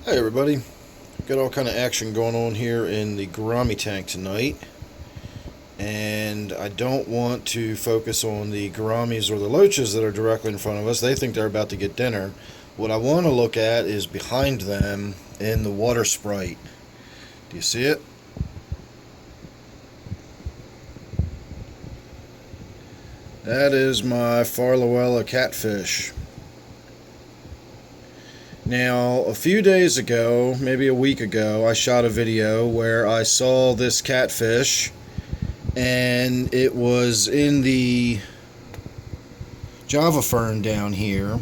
Hey everybody, got all kind of action going on here in the Gourami tank tonight, and I don't want to focus on the Gouramis or the loaches that are directly in front of us. They think they're about to get dinner. What I want to look at is behind them in the water sprite. Do you see it? That is my Farlowella catfish. Now, a few days ago, maybe a week ago, I shot a video where I saw this catfish, and it was in the Java fern down here,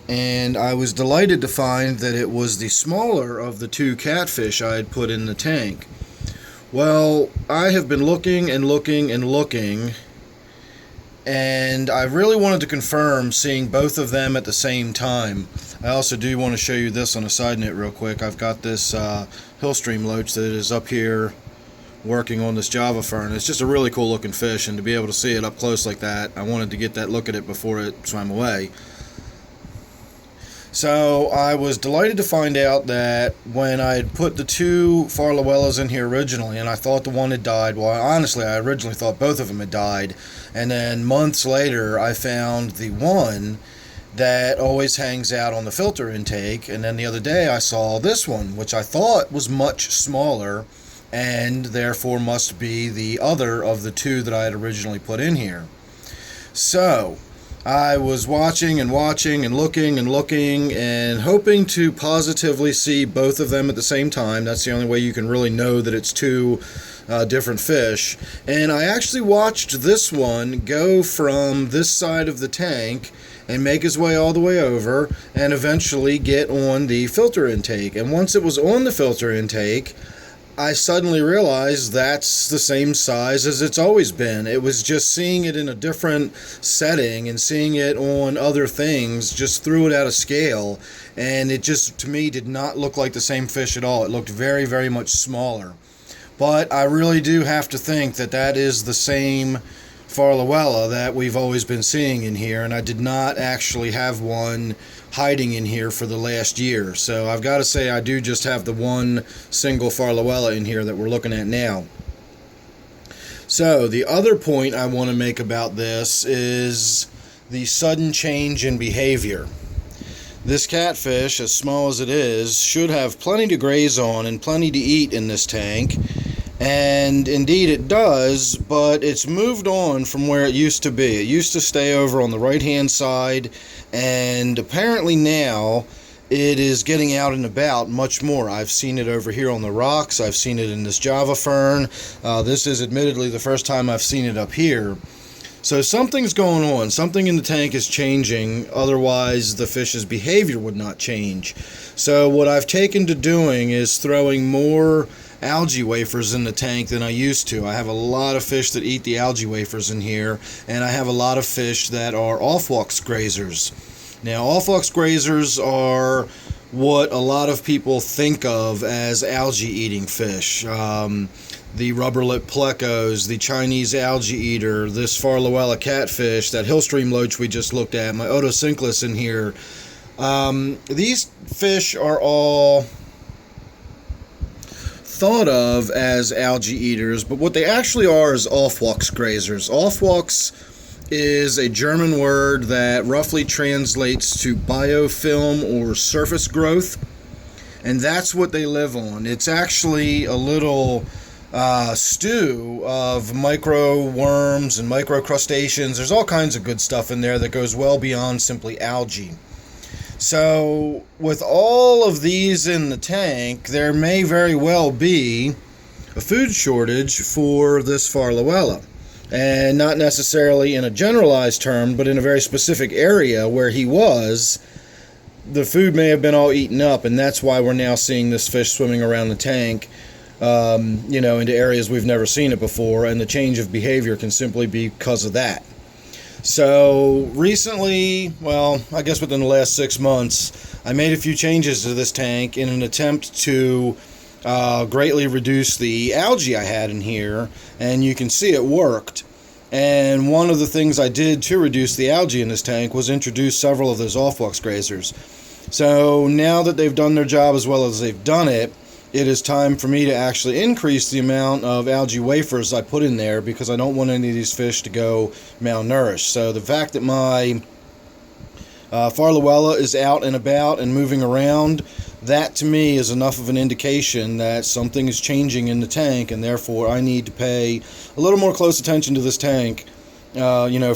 and I was delighted to find that it was the smaller of the two catfish I had put in the tank. Well, I have been looking and looking and looking, and I really wanted to confirm seeing both of them at the same time. I also do want to show you this on a side note real quick. I've got this hillstream loach that is up here working on this Java fern. It's just a really cool looking fish, and to be able to see it up close like that, I wanted to get that look at it before it swam away. So I was delighted to find out that when I had put the two Farlowellas in here originally, and I thought the one had died, well, honestly, I originally thought both of them had died, and then months later I found the one that always hangs out on the filter intake, and then the other day I saw this one, which I thought was much smaller, and therefore must be the other of the two that I had originally put in here. So I was watching and watching and looking and hoping to positively see both of them at the same time. That's the only way you can really know that it's two different fish. And I actually watched this one go from this side of the tank and make his way all the way over and eventually get on the filter intake. And once it was on the filter intake, I suddenly realized that's the same size as it's always been. It was just seeing it in a different setting and seeing it on other things just threw it out of scale, and it just, to me, did not look like the same fish at all. It looked very, very much smaller. But I really do have to think that that is the same Farlowella that we've always been seeing in here, and I did not actually have one hiding in here for the last year. So I've got to say I do just have the one single Farlowella in here that we're looking at now. So the other point I want to make about this is the sudden change in behavior. This catfish, as small as it is, should have plenty to graze on and plenty to eat in this tank. And indeed it does, but it's moved on from where it used to be. It used to stay over on the right-hand side, and apparently now it is getting out and about much more. I've seen it over here on the rocks. I've seen it in this Java fern. This is admittedly the first time I've seen it up here. So something's going on. Something in the tank is changing. Otherwise, the fish's behavior would not change. So what I've taken to doing is throwing more algae wafers in the tank than I used to. I have a lot of fish that eat the algae wafers in here, and I have a lot of fish that are Aufwuchs grazers. Now, Aufwuchs grazers are what a lot of people think of as algae eating fish. The Rubber Lip Plecos, the Chinese algae eater, this Farlowella catfish, that hillstream loach we just looked at, my Otocinclus in here. These fish are all thought of as algae eaters, but what they actually are is Aufwuchs grazers. Aufwuchs is a German word that roughly translates to biofilm or surface growth, and that's what they live on. It's actually a little stew of micro worms and micro crustaceans. There's all kinds of good stuff in there that goes well beyond simply algae. So with all of these in the tank, there may very well be a food shortage for this Farlowella. And not necessarily in a generalized term, but in a very specific area where he was, the food may have been all eaten up, and that's why we're now seeing this fish swimming around the tank, into areas we've never seen it before, and the change of behavior can simply be because of that. So recently, well, I guess within the last 6 months, I made a few changes to this tank in an attempt to greatly reduce the algae I had in here, and you can see it worked. And one of the things I did to reduce the algae in this tank was introduce several of those Aufwuchs grazers. So now that they've done their job as well as they've done it, it is time for me to actually increase the amount of algae wafers I put in there, because I don't want any of these fish to go malnourished. So the fact that my Farlowella is out and about and moving around, that to me is enough of an indication that something is changing in the tank, and therefore I need to pay a little more close attention to this tank, for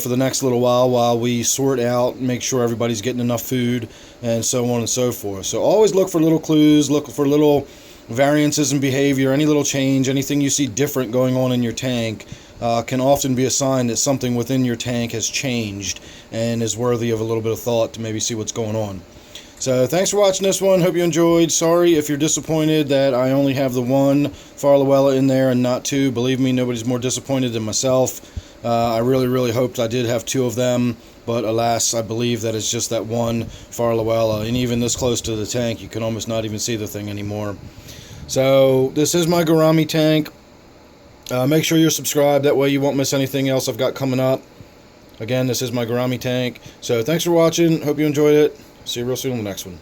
the next little while we sort out, make sure everybody's getting enough food, and so on and so forth. So always look for little clues, look for little variances in behavior, any little change, anything you see different going on in your tank can often be a sign that something within your tank has changed and is worthy of a little bit of thought to maybe see what's going on. So thanks for watching this one. Hope you enjoyed. Sorry if you're disappointed that I only have the one Farlowella in there and not two. Believe me, nobody's more disappointed than myself. I really hoped I did have two of them, but alas, I believe that it's just that one Farlowella, and even this close to the tank, you can almost not even see the thing anymore. So this is my Gourami tank. Make sure you're subscribed, that way you won't miss anything else I've got coming up. Again, this is my Gourami tank. So thanks for watching. Hope you enjoyed it. See you real soon on the next one.